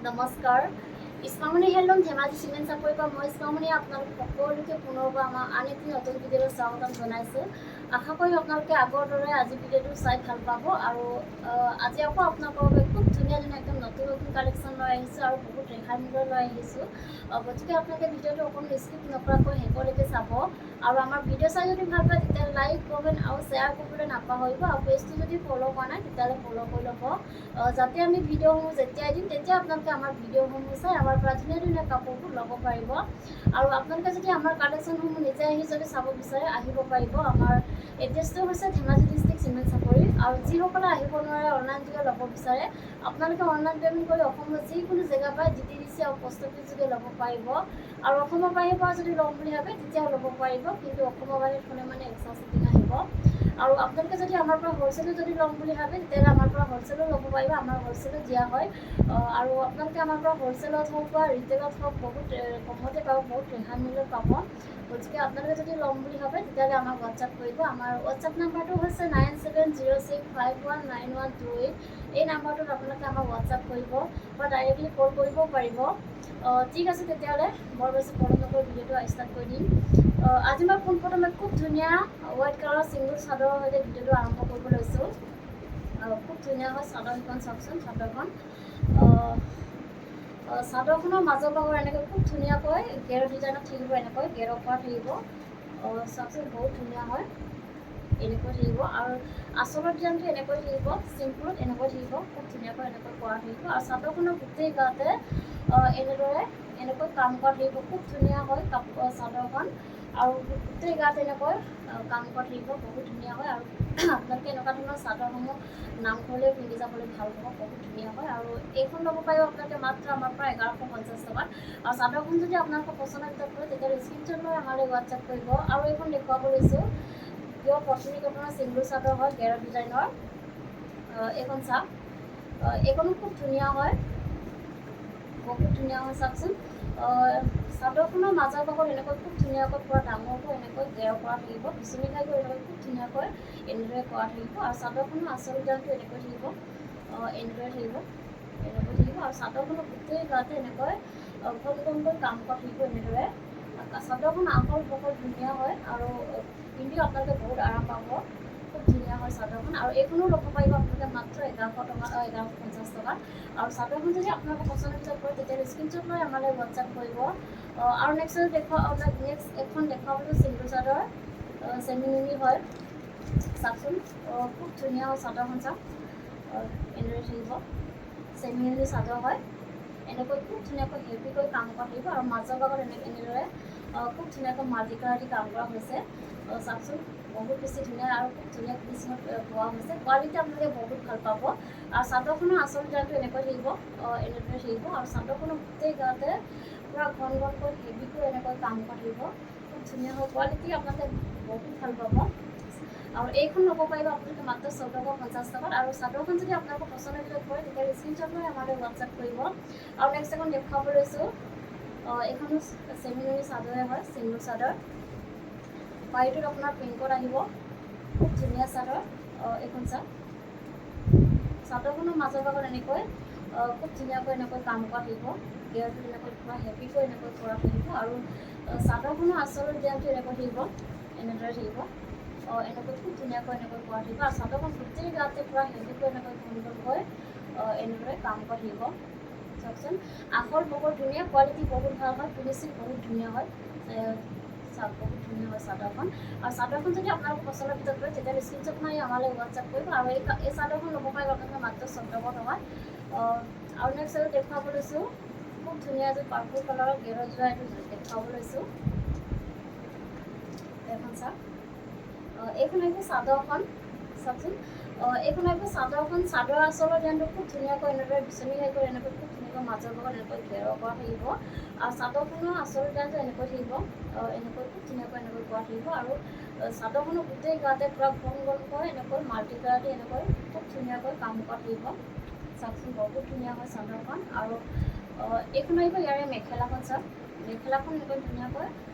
নমস্কাৰ ইছমামনি helm Dhemaji cement চাপৰিৰ পৰা মই ইছমামনি আপোনালোক সকলোকে পুনৰবাৰ আমাৰ আন এটি নতুন ভিডিঅ'লৈ স্বাগতম জনাইছোঁ। আশা কৰি আপোনালোকে আগৰ দৰে আজি ভিডিঅ'টো চাই ভাল পাব আৰু আজি আকৌ আপোনালোকৰ বাবে খুব ধুনীয়া ধুনীয়া একদম নতুন নতুন কালেকশ্যন লৈ আহিছোঁ আৰু বহুত ৰেহাই মূল্য লৈ আহিছোঁ। গতিকে আপোনালোকে ভিডিঅ'টো অকণমান স্কিপ নকৰাকৈ শেষলৈকে চাব আৰু আমাৰ ভিডিঅ' চাই যদি ভাল পায় তেতিয়াহ'লে লাইক কমেণ্ট আৰু শ্বেয়াৰ কৰিবলৈ নাপাহৰিব আৰু পেজটো যদি ফ'ল' কৰা নাই তেতিয়াহ'লে ফ'ল' কৰি ল'ব যাতে আমি ভিডিঅ'সমূহ যেতিয়াই দিম তেতিয়া আপোনালোকে আমাৰ ভিডিঅ'সমূহ চাই আমাৰ পৰা ধুনীয়া ধুনীয়া কাপোৰবোৰ ল'ব পাৰিব আৰু আপোনালোকে যদি আমাৰ কালেকশ্যনসমূহ নিজে আহি যদি চাব বিচাৰে আহিব পাৰিব। আমাৰ এড্ৰেছটো হৈছে ধেমাজি ডিষ্ট্ৰিক্ট চিমেণ্ট চাপৰি আৰু যিসকলে আহিব নোৱাৰে অনলাইন যোগে ল'ব বিচাৰে আপোনালোকে অনলাইন পে'মেণ্ট কৰি অসমৰ যিকোনো জেগাৰ পৰা DTDC আৰু পোষ্ট অফিচ যোগে ল'ব পাৰিব আৰু অসমৰ বাহিৰৰ পৰা যদি ল'ম বুলি ভাবে তেতিয়াও ল'ব পাৰিব, কিন্তু অসমৰ বাহিৰত হ'লে মানে এক্সট্ৰা চিটিং আহিব। আৰু আপোনালোকে যদি আমাৰ পৰা হ'লচেলো যদি ল'ম বুলি ভাবে তেতিয়াহ'লে আমাৰ পৰা হ'লচেলো ল'ব পাৰিব, আমাৰ হ'লচেলো দিয়া হয় আৰু আপোনালোকে আমাৰ পৰা হ'লচেলত হওক বা ৰিটেইলত হওক বহুত কমতে পাব, বহুত ৰেহাই মূল্যত পাব। গতিকে আপোনালোকে যদি ল'ম বুলি ভাবে তেতিয়াহ'লে আমাক হোৱাটছআপ কৰিব। আমাৰ হোৱাটছআপ নাম্বাৰটো হৈছে 9706519128। এই নাম্বাৰটোত আপোনালোকে আমাক হোৱাটছআপ কৰিব বা ডাইৰেক্টলি কল কৰিবও পাৰিব। ঠিক আছে, তেতিয়াহ'লে বৰ বেছি পলম নকৰি ভিডিঅ'টো ষ্টাৰ্ট কৰি দিম। আজি মই পোনপ্ৰথমে খুব ধুনীয়া হোৱাইট কালাৰৰ ছিংগল চাদৰৰ সৈতে ভিডিঅ'টো আৰম্ভ কৰিব লৈছোঁ। খুব ধুনীয়া হয় চাদৰখন, চাওকচোন চাদৰখন। চাদৰখনৰ মাজৰ ভাগৰ এনেকৈ খুব ধুনীয়াকৈ গেৰ ডিজাইনত থাকিব, এনেকৈ গেৰৰ পৰা থাকিব। চাওকচোন বহুত ধুনীয়া হয়, এনেকৈ থাকিব আৰু আচলৰ ডিজাইনটো এনেকৈ থাকিব, চিম্পুলত এনেকৈ থাকিব, খুব ধুনীয়াকৈ এনেকৈ কৰা থাকিব আৰু চাদৰখনৰ গোটেই গাতে এনেদৰে এনেকৈ কাম কৰা থাকিব। খুব ধুনীয়া হয় কাপোৰ চাদৰখন আৰু গোটেই গাত এনেকৈ কাম কৰা থাকিব, বহুত ধুনীয়া হয় আৰু আপোনালোকে এনেকুৱা ধৰণৰ চাদৰসমূহ নামঘৰলৈ পিন্ধি যাবলৈ ভাল পাব, বহুত ধুনীয়া হয় আৰু এইখন ল'ব পাৰিব আপোনালোকে মাত্ৰ আমাৰ পৰা 1150 টকাত। আৰু চাদৰখন যদি আপোনালোকৰ পচন্দৰ ভিতৰত পৰে তেতিয়াহ'লে স্ক্ৰীনশ্বট লৈ আমালৈ হোৱাটছআপ কৰিব। আৰু এইখন দেখুৱাব লৈছোঁ পিয়ৰ পটনী কটনৰ ছিংগল চাদৰ হয় গেৰৰ ডিজাইনৰ। এইখন চাওক, এইখনো খুব ধুনীয়া হয়, বহুত ধুনীয়া হয় চাওকচোন। চাদৰখনৰ মাজৰ ভাগত এনেকৈ খুব ধুনীয়াকৈ পূৰা ডাঙৰকৈ এনেকৈ গেৰ কৰা থাকিব, বিচনী খাইকৈ এনেকৈ খুব ধুনীয়াকৈ এনেদৰে কৰা থাকিব আৰু চাদৰখনৰ আচল ডিজাইনটো এনেকৈ থাকিব, এনেদৰে থাকিব, এনেকৈ থাকিব আৰু চাদৰখনৰ গোটেই গাতে এনেকৈ ঘন ঘনকৈ কাম কৰা থাকিব এনেদৰে। চাদৰখন আহল বহল ধুনীয়া হয় আৰু পিন্ধিও আপোনালোকে বহুত আৰাম পাব, খুব ধুনীয়া হয় চাদৰখন। আৰু এইখনো ল'ব পাৰিব আপোনালোকে মাত্ৰ 1150 টকাত। আৰু চাদৰখন যদি আপোনালোকৰ পচন্দৰ ভিতৰত পৰে তেতিয়াহ'লে স্ক্ৰীনশ্বট লৈ আমালৈ হোৱাটছআপ কৰিব। আৰু নেক্সট এখন দেখুৱাবলৈ ছিংগল চাদৰ চেমিনুনি হয়, চাওকচোন খুব ধুনীয়া হয় চাদৰখন। চাওক এনেদৰে থাকিব, চেমিনুনি চাদৰ হয়, এনেকৈ খুব ধুনীয়াকৈ হেভিকৈ কাম কৰা থাকিব আৰু মাজৰ ভাগত এনেদৰে খুব ধুনীয়াকৈ মাল্টি কালাৰ দি কাম কৰা হৈছে। চাওকচোন বহুত বেছি ধুনীয়া আৰু খুব ধুনীয়া ফিনিচিঙত পোৱা হৈছে, কোৱালিটি আপোনালোকে বহুত ভাল পাব। আৰু চাদৰখনৰ আচল ডিজাইনটো এনেকৈ থাকিব, এনেদৰে থাকিব আৰু চাদৰখনৰ গোটেই গাতে পূৰা ঘন ঘনকৈ হেভিকৈ এনেকৈ কাম কৰা থাকিব, খুব ধুনীয়া হয়, কোৱালিটি আপোনালোকে বহুত ভাল পাব। আৰু এইখন ল'ব পাৰিব আপোনালোকে মাত্ৰ 1450 টকাত। আৰু চাদৰখন যদি আপোনালোকৰ পচন্দৰ ভিতৰত পৰে তেতিয়াহ'লে স্ক্ৰীনশ্বট লৈ আমালৈ হোৱাটছআপ কৰিব। আৰু নেক্সট এখন দেখুৱাব লৈছোঁ, এইখনো চেমিনুনি চাদৰে হয়, ছিংগল চাদৰ, পাৰিটোত আপোনাৰ পিংকত আহিব, খুব ধুনীয়া চাদৰ। এইখন চাওক, চাদৰখনৰ মাজৰ ভাগত এনেকৈ খুব ধুনীয়াকৈ এনেকৈ কাম কৰা থাকিব, গেৰটো এনেকৈ পূৰা হেভিকৈ এনেকৈ কৰা থাকিব আৰু চাদৰখনৰ আচলৰ ডিজাইনটো এনেকৈ থাকিব, এনেদৰে থাকিব, এনেকৈ খুব ধুনীয়াকৈ এনেকৈ কৰা থাকিব আৰু চাদৰখন গোটেই গাতে পূৰা হেভিকৈ এনেকৈ ঘন ঘনকৈ এনেদৰে কাম কৰা থাকিব। চাওকচোন আহল বহল ধুনীয়া, কোৱালিটি বহুত ভাল হয়, ফিনিচিং বহুত ধুনীয়া হয়, চাওক বহুত ধুনীয়া হয় চাদৰখন। আৰু চাদৰখন যদি আপোনালোকৰ পচন্দৰ ভিতৰত পৰে তেতিয়াহ'লে স্ক্ৰীনশ্বট মাৰি আমালৈ হোৱাটছআপ কৰিব। আৰু এই চাদৰখন ল'ব পাৰিব আপোনালোকে মাত্ৰ 1400 টকাত। আৰু নেক্সট আৰু দেখুৱাব লৈছোঁ খুব ধুনীয়া এযোৰ পাৰ্পল কালাৰৰ গেৰৰ যোৰা এইটো দেখুৱাব লৈছোঁ, এইখন চাওক, এইখন আহিব চাদৰখন, চাওকচোন এইখন আহিব চাদৰখন। চাদৰ আচলৰ ডিজাইনটো খুব ধুনীয়াকৈ এনেদৰে বিচনী খাইকৈ এনেকৈ খুব ধুনীয়াকৈ মাজৰ ভাগত এনেকৈ ঘেৰ কৰা থাকিব আৰু চাদৰখনৰ আচল ডিজাইনটো এনেকৈ থাকিব, এনেকৈ খুব ধুনীয়াকৈ এনেকৈ কৰা থাকিব আৰু চাদৰখনৰ গোটেই গাতে পূৰা ঘন ঘনকৈ এনেকৈ মাল্টি কালাৰ দি এনেকৈ খুব ধুনীয়াকৈ কাম কৰা থাকিব। চাওকচোন বহুত ধুনীয়া হয় চাদৰখন। আৰু এইখন আহিব ইয়াৰে মেখেলাখন, চাওক মেখেলাখন এনেকৈ ধুনীয়াকৈ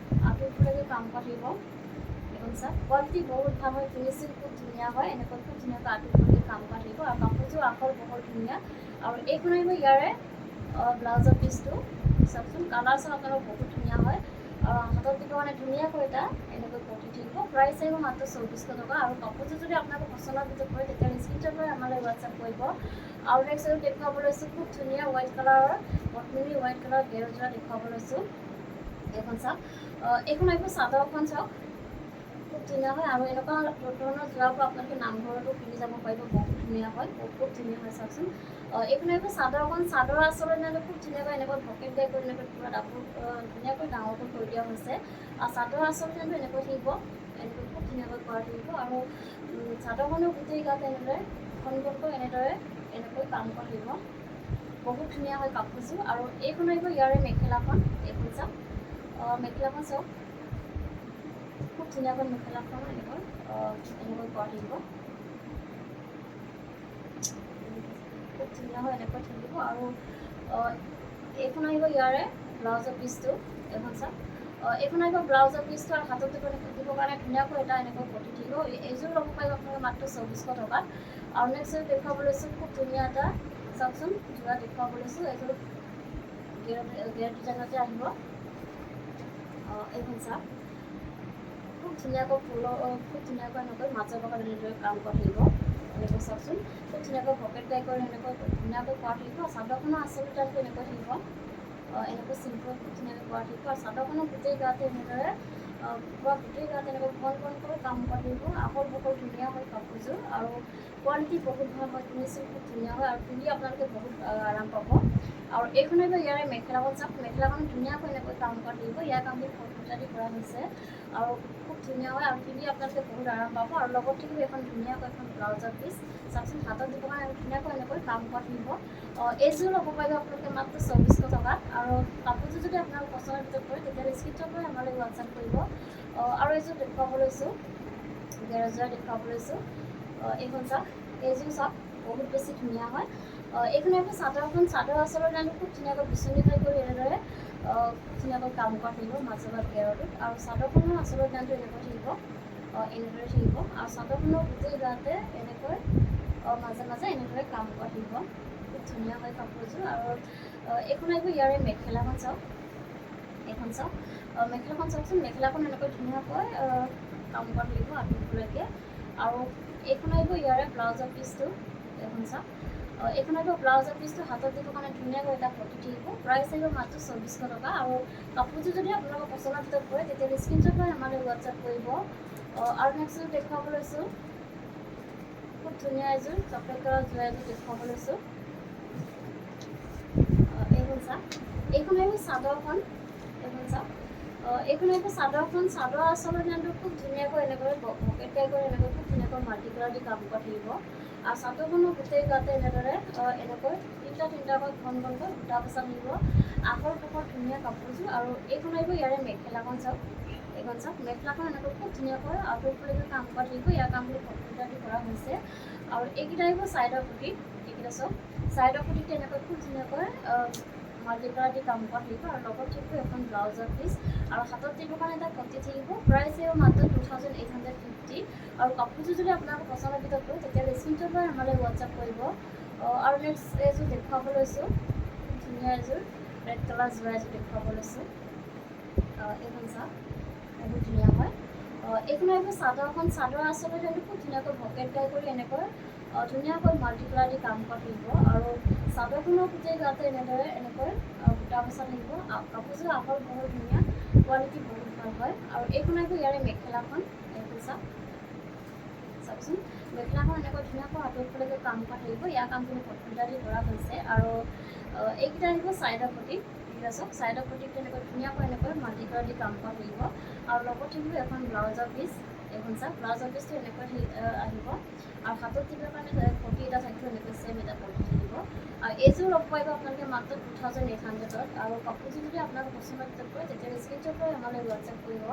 আঁঠুৰলৈকে কাম কৰা থাকিব, এইখন চাওক, কোৱালিটি বহুত ভাল হয়, ফিনিচিং খুব ধুনীয়া হয়, এনেকৈ খুব ধুনীয়াকৈ আঁঠুৰলৈকে কাম কৰা থাকিব আৰু কাপোৰযোৰ আহল বহল ধুনীয়া। আৰু এইখন আহিব ইয়াৰে ব্লাউজৰ পিচটো চাওকচোন, কালাৰ চাওক আপোনালোক বহুত ধুনীয়া হয়। আৰু হাতত দিব মানে ধুনীয়াকৈ এটা এনেকৈ পটি থাকিব। প্ৰাইচ আহিব মাত্ৰ 2400 টকা। আৰু কাপোৰযোৰ যদি আপোনালোকৰ পচন্দৰ ভিতৰত পৰে তেতিয়াহ'লে স্ক্ৰীনশ্বট লৈ আমালৈ হোৱাটছআপ কৰিব। আৰু নেক্সট আৰু দেখুৱাব লৈছোঁ খুব ধুনীয়া হোৱাইট কালাৰৰ পটমিনি হোৱাইট কালাৰৰ গেৰযোৰা দেখুৱাব লৈছোঁ। এইখন চাওক, এইখন আহিব চাদৰখন চাওক, খুব ধুনীয়া হয়। আৰু এনেকুৱা ধৰণৰ যোৰাবোৰ আপোনালোকে নামঘৰতো পিন্ধি যাব পাৰিব, বহুত ধুনীয়া হয়, খুব ধুনীয়া হয় চাওকচোন। এইখন আহিব চাদৰখন, চাদৰ আচলতে খুব ধুনীয়াকৈ এনেকৈ ভকেট টাইপ কৰি এনেকৈ পুৰা ধুনীয়াকৈ ডাঙৰকৈ কৰি দিয়া হৈছে। আৰু চাদৰ আচলতে এনেকৈ থাকিব, এনেকৈ খুব ধুনীয়াকৈ কৰা থাকিব। আৰু চাদৰখনো গোটেই গাত এনেদৰে ঘনকৈ এনেদৰে এনেকৈ কাম কৰা থাকিব, বহুত ধুনীয়া হয় কাপোৰযোৰ। আৰু এইখন আহিব ইয়াৰে মেখেলাখন, এইখন চাওক, মেখেলাখন চাওক, খুব ধুনীয়াকৈ মেখেলাখন এনেকৈ কৰা থাকিব, খুব ধুনীয়া হয় এনেকৈ থাকিব। আৰু এইখন আহিব ইয়াৰে ব্লাউজৰ পিচটো, এইখন চাওক, এইখন আহিব ব্লাউজৰ পিচটো। আৰু হাতত দিবৰ কাৰণে ধুনীয়াকৈ এটা এনেকৈ পটি থাকিব। এইযোৰ ল'ব পাৰিব আপোনালোকে মাত্ৰ 2400 টকাত। আৰু নেক্সট দেখুৱাব লৈছোঁ খুব ধুনীয়া এটা চাওকচোন যোৰা দেখুৱাব লৈছোঁ। এইযোৰ গেৰ ডিজাইনতে আহিব, এইখন চাওক, খুব ধুনীয়াকৈ খুব ধুনীয়াকৈ এনেকৈ মাজৰ ভাগত এনেদৰে কাম কৰা থাকিব, এনেকৈ চাওকচোন, খুব ধুনীয়াকৈ পকেট টাইপ কৰি এনেকৈ ধুনীয়াকৈ কৰা থাকিব। চাদৰখনৰ আচলতে এনেকৈ থাকিব, এনেকৈ চিম্পুল খুব ধুনীয়াকৈ কৰা থাকিব। আৰু চাদৰখনৰ গোটেই গাতে এনেদৰে পূৰা গোটেই গাত এনেকৈ ঘনকৈ কাম কৰা থাকিব। আহল বহল ধুনীয়া হয় কাপোৰযোৰ, আৰু কোৱালিটি বহুত ভাল হয়, ফিনিচিং খুব ধুনীয়া হয়, আৰু পিন্ধি আপোনালোকে বহুত আৰাম পাব। আৰু এইখন আহিব ইয়াৰে মেখেলাখন চাওক, মেখেলাখন ধুনীয়াকৈ এনেকৈ কাম কৰা থাকিব। ইয়াৰ কামটো ফটো দি কৰা হৈছে, আৰু খুব ধুনীয়া হয়, আৰু পিন্ধি আপোনালোকে বহুত আৰাম পাব। আৰু লগত থাকিব এখন ধুনীয়াকৈ এখন ব্লাউজৰ পিচ চাওকচোন, হাতত দিব কাৰণে ধুনীয়াকৈ এনেকৈ কাম কৰা থাকিব। এইযোৰ ল'ব পাৰিব আপোনালোকে মাত্ৰ 2400 টকাত। আৰু কাপোৰযোৰ যদি আপোনালোকৰ পচন্দৰ ভিতৰত পৰে তেতিয়াহ'লে স্ক্ৰীনশ্বট লৈ আমালৈ হোৱাটছআপ কৰিব। আৰু এইযোৰ দেখুৱাব লৈছোঁ, গেৰযোৰা দেখুৱাব লৈছোঁ, এইখন চাওক, এইযোৰ চাওক, বহুত বেছি ধুনীয়া হয়। এইখন আহিব চাদৰখন, চাদৰ আচলতে খুব ধুনীয়াকৈ বিচনী খাই কৰি এনেদৰে খুব ধুনীয়াকৈ কাম কৰা থাকিব মাজৰ গেৰটোত। আৰু চাদৰখনৰ আচলতে এনেকৈ থাকিব, এনেদৰে থাকিব। আৰু চাদৰখনৰ গোটেই গাতে এনেকৈ মাজে মাজে এনেদৰে কাম কৰা থাকিব, খুব ধুনীয়া হয় কাপোৰযোৰ। আৰু এইখন আহিব ইয়াৰে মেখেলাখন চাওক, এইখন চাওক, মেখেলাখন চাওকচোন, মেখেলাখন এনেকৈ ধুনীয়াকৈ কাম কৰা থাকিব আঁতৰলৈকে। আৰু এইখন আহিব ইয়াৰে ব্লাউজৰ পিচটো, এইখন চাওক, এইখন আহিব ব্লাউজৰ পিচটো, হাতত দিবৰ কাৰণে ধুনীয়াকৈ এটা পটি থাকিব। প্ৰাইচ আহিব মাত্ৰ 2400 টকা। আৰু কাপোৰযোৰ যদি আপোনালোকৰ পচন্দৰ ভিতৰত পৰে তেতিয়াহ'লে স্ক্ৰীনশ্বট লৈ আমালৈ হোৱাটছআপ কৰিব। আৰু নেক্সট দেখুৱাব লৈছোঁ খুব ধুনীয়া এযোৰ চকলেট কালাৰ যোৰা এযোৰ দেখুৱাব লৈছোঁ, এইখন চাওক, এইখন আহিব চাদৰখন, এইখন চাওক, এইখন আহিব চাদৰখন। চাদৰ আচলতে খুব ধুনীয়াকৈ এনেকৈ পকেট টাইপ কৰি এনেকৈ খুব ধুনীয়াকৈ মাল্টি কালাৰ দি কাম কৰা থাকিব। আৰু চাদৰখনৰ গোটেই গাতে এনেদৰে এনেকৈ তিনিটাকৈ ঘনকৈ বুটা বচা থাকিব, আহল বহল ধুনীয়া কাপোৰযোৰ। আৰু এইখন আহিব ইয়াৰে মেখেলাখন চাওক, এইখন চাওক, মেখেলাখন এনেকৈ খুব ধুনীয়াকৈ আঁতৰলৈকে কাম কৰা থাকিব। ইয়াৰ কামবোৰ ফটো দি কৰা হৈছে। আৰু এইকেইটা আহিব ছাইডৰ পুটি, এইকেইটা চাওক, ছাইডৰ পুটিত এনেকৈ খুব ধুনীয়াকৈ মাল্টি কালাৰ দি কাম কৰা থাকিব। আৰু লগত থাকিব এখন ব্লাউজৰ পিচ, আৰু হাতত দিবৰ কাৰণে এটা পটি থাকিব। প্ৰাইচ আহিব মাত্ৰ 2850। আৰু কাপোৰযোৰ যদি আপোনালোকৰ পচন্দৰ ভিতৰত পৰে তেতিয়াহ'লে স্ক্ৰীনশ্বট লৈ আমালৈ হোৱাটছআপ কৰিব। আৰু নেক্সট এযোৰ দেখুৱাব লৈছোঁ, ধুনীয়া এযোৰ ৰেড কালাৰ যোৰা এযোৰ দেখুৱাব লৈছোঁ, এইখন চাওক, বহুত ধুনীয়া হয়। এইখন আহিব চাদৰখন, চাদৰ আচলতে খুব ধুনীয়াকৈ ভকেট টাইপ কৰি এনেকৈ ধুনীয়াকৈ মাল্টি কালাৰ দি কাম কৰা থাকিব। আৰু চাদৰখনৰ গোটেই গাতে এনেদৰে এনেকৈ বুটা বচা থাকিব। কাপোৰযোৰ আহল বহল ধুনীয়া, কোৱালিটি বহুত ভাল হয়। আৰু এইখন আহিব ইয়াৰে মেখেলাখন, এইখন চাওক, চাওকচোন, মেখেলাখন এনেকৈ ধুনীয়াকৈ আঁতৰলৈকে কাম কৰা থাকিব। ইয়াৰ কামখিনি ফটো দি কৰা হৈছে। আৰু এইকেইটা আহিব ছাইডৰ পটি, এইকেইটা চাওক, ছাইডৰ পটিত এনেকৈ ধুনীয়াকৈ এনেকৈ মাল্টি কালাৰ দি কাম কৰা থাকিব। আৰু লগত থাকিব এখন ব্লাউজৰ পিচ, এইখন চাওক, ব্লাউজৰ পিচটো এনেকৈ আহিব। আৰু হাতত দিবৰ কাৰণে পটি এটা থাকিব, এনেকৈ চেম এটা পটি থাকিব। আৰু এইযোৰ ল'ব পাৰিব আপোনালোকে মাত্ৰ 2800ত। আৰু কাপোৰযোৰ যদি আপোনালোকৰ পচন্দৰ ভিতৰত পৰে তেতিয়াহ'লে স্ক্ৰীনশ্বট লৈ আমালৈ হোৱাটছআপ কৰিব।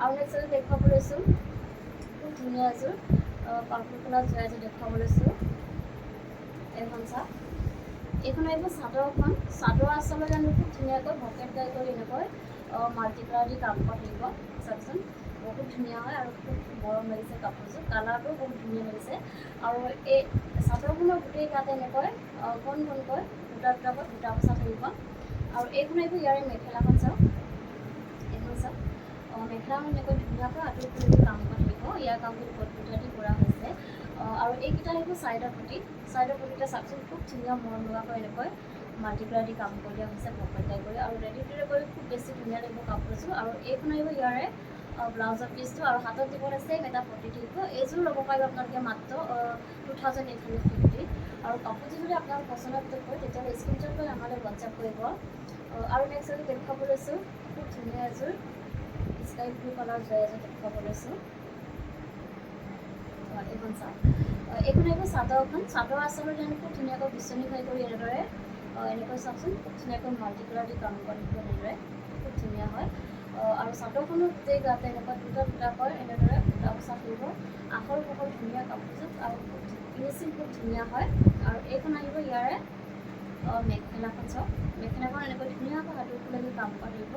আৰু নেক্সট এযোৰ দেখুৱাব লৈছোঁ, খুব ধুনীয়া এযোৰ পাৰ্পল কালাৰ যোৰা এযোৰ দেখুৱাব লৈছোঁ, এইখন চাওক, এইখন আহিব চাদৰখন। চাদৰ আচলতে খুব ধুনীয়াকৈ ভকেট টাইপ কৰি এনেকৈ মাল্টি কালাৰ দি কাম কৰা থাকিব, চাওকচোন, বহুত ধুনীয়া হয়। আৰু খুব মৰম লাগিছে কাপোৰযোৰ, কালাৰটোও বহুত ধুনীয়া লাগিছে। আৰু এই চাদৰখনৰ গোটেই গাতে এনেকৈ ঘনকৈ দুটা দুটাকৈ দুটা বচা থাকিব আৰু এইখন আহিব ইয়াৰে মেখেলাখন চাওক এইখন চাওক মেখেলাখন এনেকৈ ধুনীয়াকৈ আঁতৰি ফুলি কাম কৰা থাকিব ইয়াৰ কামখিনি কটপুটা দি কৰা হৈছে আৰু এইকেইটা আহিব চাইডৰ পটিটা চাওকচোন খুব ধুনীয়া মৰম লগাকৈ এনেকৈ মাল্টিপ্লাই দি কাম কৰি দিয়া হৈছে পকেটাই কৰি আৰু ৰেডি টু কৰি খুব বেছি ধুনীয়া লাগিব কাপোৰযোৰ আৰু এইখন আহিব ইয়াৰে ব্লাউজৰ পিচটো আৰু হাতত দিবলৈ ছেইম এটা পটি থাকিব এইযোৰ ল'ব পাৰিব আপোনালোকে মাত্ৰ 2850 আৰু কাপোৰযোৰ যদি আপোনালোক পচন্দ কৰে তেতিয়াহ'লে স্ক্ৰীনশ্বট লৈ আমালৈ হোৱাটছআপ কৰিব আৰু নেক্সট যদি দেখুৱাব লৈছোঁ খুব ধুনীয়া এযোৰ স্কাই ব্লু কালাৰ জয় এযোৰ দেখুৱাব লৈছোঁ এইখন চাওক এইখন আহিব চাদৰ আচলতে খুব ধুনীয়াকৈ বিচনী খাই কৰি এনেদৰে এনেকৈ চাওকচোন খুব ধুনীয়াকৈ মাল্টি কালাৰ দি কাম কৰি এনেদৰে খুব ধুনীয়া হয় আৰু চাদৰখনো গোটেই গাতে এনেকুৱা দুটা দুটাকৈ এনেদৰে দুটা বচা থাকিব আখৰ পখৰ ধুনীয়া কাপোৰযোৰ আৰু ফিনিচিং খুব ধুনীয়া হয় আৰু এইখন আহিব ইয়াৰে মেখেলাখন চাওক মেখেলাখন এনেকৈ ধুনীয়াকৈ হাতৰ ফুলেদি কাম কৰি থাকিব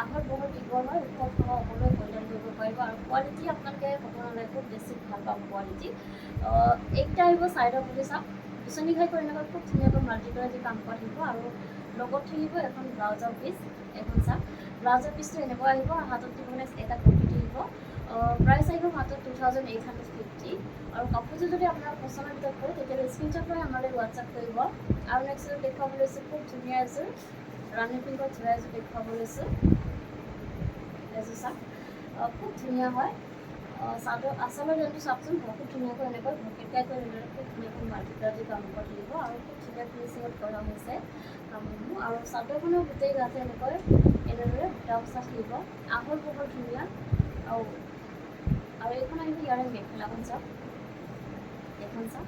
আখৰ বহুত দীঘল হয় ওখ সকলোৱে পৰিধান কৰিব পাৰিব আৰু কোৱালিটি আপোনালোকে ক'ব নালাগে খুব বেছি ভাল পাব কোৱালিটি এইকেইটা আহিব চাইডৰ পটি চাওক বিচনী খাই কৰি এনেকৈ খুব ধুনীয়াকৈ মাল্টিকালাৰ দি কাম কৰি থাকিব আৰু লগত থাকিব এখন ব্লাউজৰ পিচ এখন চাওক ব্লাউজৰ পিচটো এনেকুৱা আহিব হাতত দিবলৈ এটা কপি থাকিব প্ৰাইচ আহিব মাত্ৰ 2850 আৰু কাপোৰযোৰ যদি আপোনাৰ পচন্দৰ ভিতৰত কৰে তেতিয়াহ'লে স্ক্ৰীনশ্বট লৈ আমালৈ হোৱাটছআপ কৰিব আৰু নেক্সট দেখুৱাব লৈছোঁ খুব ধুনীয়া এযোৰ ৰাণী পিংকত যোৰা এযোৰ দেখুৱাব লৈছোঁ এযোৰ চাওক খুব ধুনীয়া হয় চাদৰ আচলৰ যোনটো চাওকচোন বহুত ধুনীয়াকৈ এনেকৈ ভকেটকাই কৰি এনেদৰে খুব ধুনীয়াকৈ মাল্টিপ্লাই দি কাম কৰি থাকিব আৰু খুব ধুনীয়া ফিনিচিঙত কৰা হৈছে কামসমূহ আৰু চাদৰখনৰ গোটেই গাতে এনেকৈ এনেদৰে বুটা বচা থাকিব আহল বহল ধুনীয়া আৰু এইখন আহিব ইয়াৰে মেখেলাখন চাওক এইখন চাওক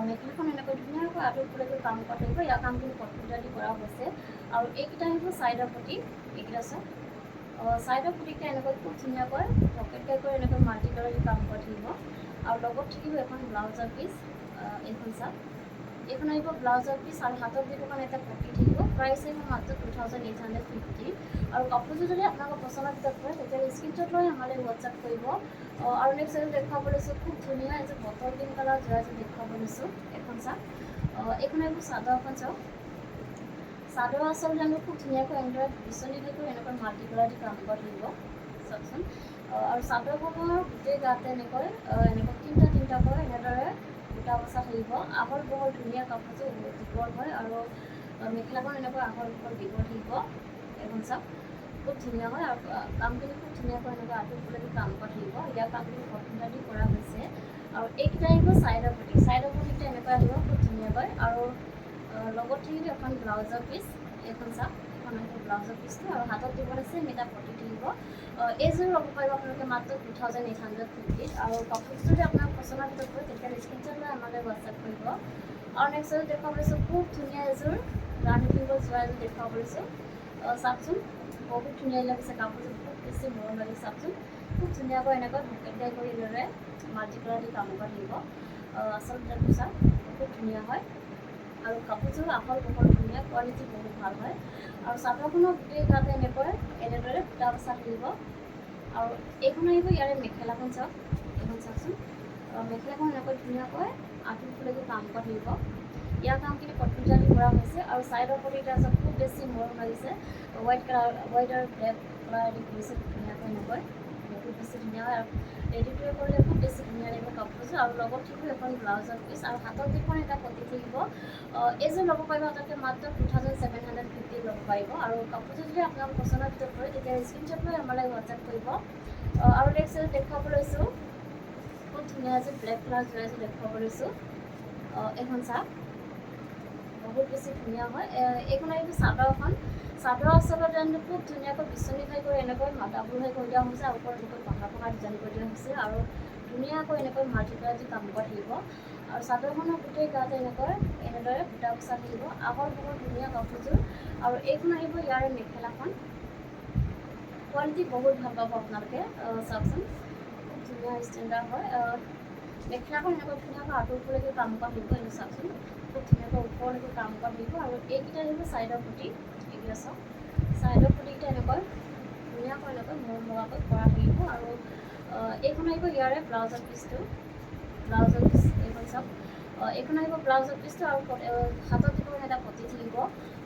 মেখেলাখন এনেকৈ ধুনীয়াকৈ আঁতৰি ফুলকৈ কাম কৰা থাকিব ইয়াৰ কামখিনি কটপুটা দি কৰা হৈছে আৰু এইকেইটা আহিব চাইডৰ পটি এইকেইটা চাওক চাইডৰ পটিকেইটা এনেকৈ খুব ধুনীয়াকৈ পকেটকাই কৰি এনেকৈ মাল্টি কালাৰ দি কাম কৰি থাকিব আৰু লগত থাকিব এখন ব্লাউজৰ পিচ এইখন চাওক এইখন আহিব ব্লাউজৰ পিচ আৰু হাতত দিব কাৰণে এটা পটি থাকিব প্ৰাইচ আহিব মাত্ৰ 2850 আৰু কাপোৰযোৰ যদি আপোনালোকৰ পচন্দৰ ভিতৰত কৰে তেতিয়াহ'লে স্ক্ৰীনশ্বট লৈ আমালৈ হোৱাটছআপ কৰিব আৰু নেক্সট এযোৰ দেখুৱাব লৈছোঁ খুব ধুনীয়া এযোৰ বটল গ্ৰীণ কালাৰ যোৰা এযোৰ দেখুৱাব লৈছোঁ এখন চাওক এইখন আহিব চাদৰখন চাওক চাদৰ আচলতে আমি খুব ধুনীয়াকৈ এনেদৰে বিচনী দি কৰি এনেকৈ মাল্টি কালাৰ দি কাম কৰি থাকিব চাওকচোন আৰু চাদৰখনৰ গোটেই গাতে এনেকৈ তিনিটাকৈ এনেদৰে বুটা বচা থাকিব আহল বহল ধুনীয়া কাপোৰযোৰ দীঘল হয় আৰু মেখেলাখন এনেকৈ আহল বহল দীঘল থাকিব এখন চাওক খুব ধুনীয়া হয় আৰু কামখিনি খুব ধুনীয়াকৈ এনেকৈ আঁতৰি ফুলেদি কাম কৰি থাকিব ইয়াৰ কামখিনি কটপুটা দি কৰা হৈছে আৰু এইকেইটা আহিব চাইডৰ পটিকেইটা এনেকৈ আহিব খুব ধুনীয়াকৈ আৰু লগত থাকিব এখন ব্লাউজৰ পিচ এইখন চাওক এখন আহিব ব্লাউজৰ পিচটো আৰু হাতত দিবলৈ ছেইম এটা পটি থাকিব এইযোৰ ল'ব পাৰিব আপোনালোকে মাত্ৰ 2850 আৰু কাপোৰযোৰ যদি আপোনাৰ পচন্দৰ ভিতৰত কৰে তেতিয়াহ'লে স্ক্ৰীনশ্বট লৈ আমালৈ হোৱাটছআপ কৰিব আৰু নেক্সট এযোৰ দেখুৱাব লৈছোঁ খুব ধুনীয়া এযোৰ ৰাণী পিংকত যোৰা এযোৰ দেখুৱাব লৈছোঁ চাওকচোন বহুত ধুনীয়া লাগিছে কাপোৰযোৰ খুব বেছি মৰম লাগিছে চাওকচোন খুব ধুনীয়াকৈ এনেকৈ ভকেটকাই কৰি এনেদৰে মাল্টি কালাৰ দি কাম কৰি থাকিব আচলতে চাওক খুব ধুনীয়া হয় আৰু কাপোৰযোৰ আহল বহল ধুনীয়া কোৱালিটি বহুত ভাল হয় আৰু চাদৰখনৰ গোটেই গাতে এনেদৰে বুটা বচা থাকিব আৰু এইখন আহিব ইয়াৰে মেখেলাখন চাওক এইখন চাওকচোন মেখেলাখন এনেকৈ ধুনীয়াকৈ আঁতৰি ফুলেদি কাম কৰি থাকিব ইয়াৰ কামখিনি কটপুটা দি কৰা হৈছে আৰু চাইডৰ পটিকেইটা আছে খুব বেছি মৰম লাগিছে হোৱাইট আৰু ব্লেক কালাৰ দি কৰিছে ধুনীয়াকৈ এনেকৈ বহুত বেছি ধুনীয়া হয় আৰু ৰেডি টু কৰিলে খুব বেছি ধুনীয়া লাগিব কাপোৰযোৰ আৰু লগত থাকিব এখন ব্লাউজৰ পিচ আৰু হাতত দেখোন এটা পটি থাকিব এইযোৰ ল'ব পাৰিব আপোনালোকে মাত্ৰ 2750 ল'ব পাৰিব আৰু কাপোৰযোৰ যদি আপোনালোকৰ পচন্দৰ ভিতৰত কৰে তেতিয়া স্ক্ৰীনশ্বট লৈ আমালৈ হোৱাটছআপ কৰিব আৰু নেক্সট দেখুৱাব লৈছোঁ খুব ধুনীয়া এযোৰ ব্লেক কালাৰ যোৰা এযোৰ দেখুৱাব লৈছোঁ এইখন চাওক বহুত বেছি ধুনীয়া হয় এইখন আহিব চাদৰ আচলতে খুব ধুনীয়াকৈ বিচনী খাই কৰি এনেকৈ ডাবুল হৈ কৰি দিয়া হৈছে আৰু ওপৰত এনেকৈ পকা ডিজাইন কৰি দিয়া হৈছে আৰু ধুনীয়াকৈ এনেকৈ মাল্টি কালাৰ দি কাম কৰি থাকিব আৰু চাদৰখনৰ গোটেই গাতে এনেদৰে বুটা বচা থাকিব আহল বহল ধুনীয়া কাপোৰযোৰ আৰু এইখন আহিব ইয়াৰে মেখেলাখন কোৱালিটি বহুত ভাল পাব আপোনালোকে চাওকচোন খুব ধুনীয়া ষ্টেণ্ডাৰ্ড হয় মেখেলাখন এনেকৈ ধুনীয়াকৈ আঁতৰি ফুলেদি কাম কৰা থাকিব এইটো চাওকচোন খুব ধুনীয়াকৈ ওপৰলৈকে কাম কৰা থাকিব আৰু এইকেইটা আহিব চাইডৰ পটি এইকেইটা চাওক চাইডৰ পটিকেইটা এনেকৈ ধুনীয়াকৈ মৰম লগাকৈ কৰা থাকিব আৰু এইখন আহিব ইয়াৰে ব্লাউজৰ পিচটো ব্লাউজৰ পিচ এইখন চাওক এইখন আহিব ব্লাউজৰ পিচটো আৰু হাতত দিব এটা পতি থাকিব।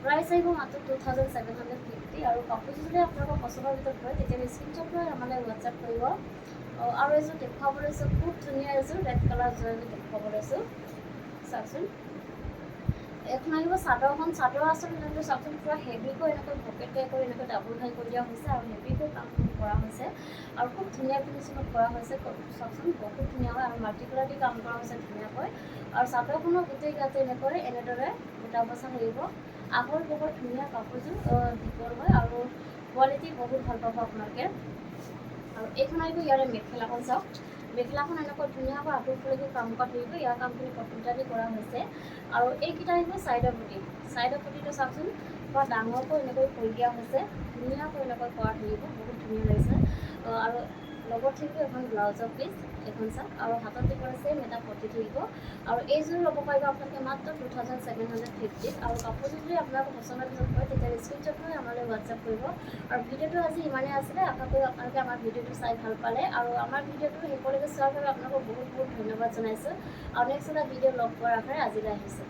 প্ৰাইচ আহিব মাত্ৰ 2750 আৰু কাপোৰযোৰ যদি আপোনালোকৰ পচন্দৰ ভিতৰত হয় তেতিয়া স্ক্ৰীনশ্বট লৈ আমালৈ হোৱাটছআপ কৰিব। আৰু এযোৰ দেখুৱাব লৈছোঁ, খুব ধুনীয়া এযোৰ ৰেড কালাৰ এযোৰ দেখুৱাব লৈছোঁ। চাওকচোন, এখন আহিব চাদৰখন। চাদৰ আচলতে যোনটো চাওকচোন পূৰা হেভিকৈ এনেকৈ পকেট টাইপৰ এনেকৈ ডাবুল হাই কৰি দিয়া হৈছে আৰু হেভিকৈ কামখিনি কৰা হৈছে আৰু খুব ধুনীয়া ফিনিচিঙত কৰা হৈছে। চাওকচোন বহুত ধুনীয়া হয় আৰু মাল্টি কালাৰ দি কাম কৰা হৈছে ধুনীয়াকৈ। আৰু চাদৰখনৰ গোটেই গাতে এনেদৰে বুটা বচা থাকিব। আহল বহল ধুনীয়া কাপোৰযোৰ দীঘল হয় আৰু কোৱালিটি বহুত ভাল পাব আপোনালোকে। আৰু এইখন আহিব ইয়াৰে মেখেলাখন। চাওক, মেখেলাখন এনেকৈ ধুনীয়াকৈ আঁঠুৰলৈকে কাম কৰা থাকিব। ইয়াৰ কামখিনি কটন দি কৰা হৈছে আৰু এইকেইটা আহিব চাইডৰ পটি। চাইডৰ পটিটো চাওকচোন পুৰা ডাঙৰকৈ এনেকৈ কৰি দিয়া হৈছে, ধুনীয়াকৈ এনেকৈ কৰা থাকিব, বহুত ধুনীয়া লাগিছে। আৰু লগত থাকিব এখন ব্লাউজৰ পিচ, এখন চাওক, আৰু হাতত দিব ছেম এটা পটি থাকিব। আৰু এইযোৰ ল'ব পাৰিব আপোনালোকে মাত্ৰ 2750 আৰু কাপোৰযোৰ যদি আপোনালোকৰ পচন্দৰ ভিতৰত হয় তেতিয়া স্ক্ৰীনশ্বট লৈ আমালৈ হোৱাটছআপ কৰিব। আৰু ভিডিঅ'টো আজি ইমানেই আছিলে। আপোনালোকে আমাৰ ভিডিঅ'টো চাই ভাল পালে আৰু আমাৰ ভিডিঅ'টো শেষলৈকে চোৱাৰ বাবে আপোনালোকক বহুত বহুত ধন্যবাদ জনাইছোঁ। আৰু নেক্সট এটা ভিডিঅ' লগ পোৱাৰ আশাৰে আজিলৈ আহিছোঁ।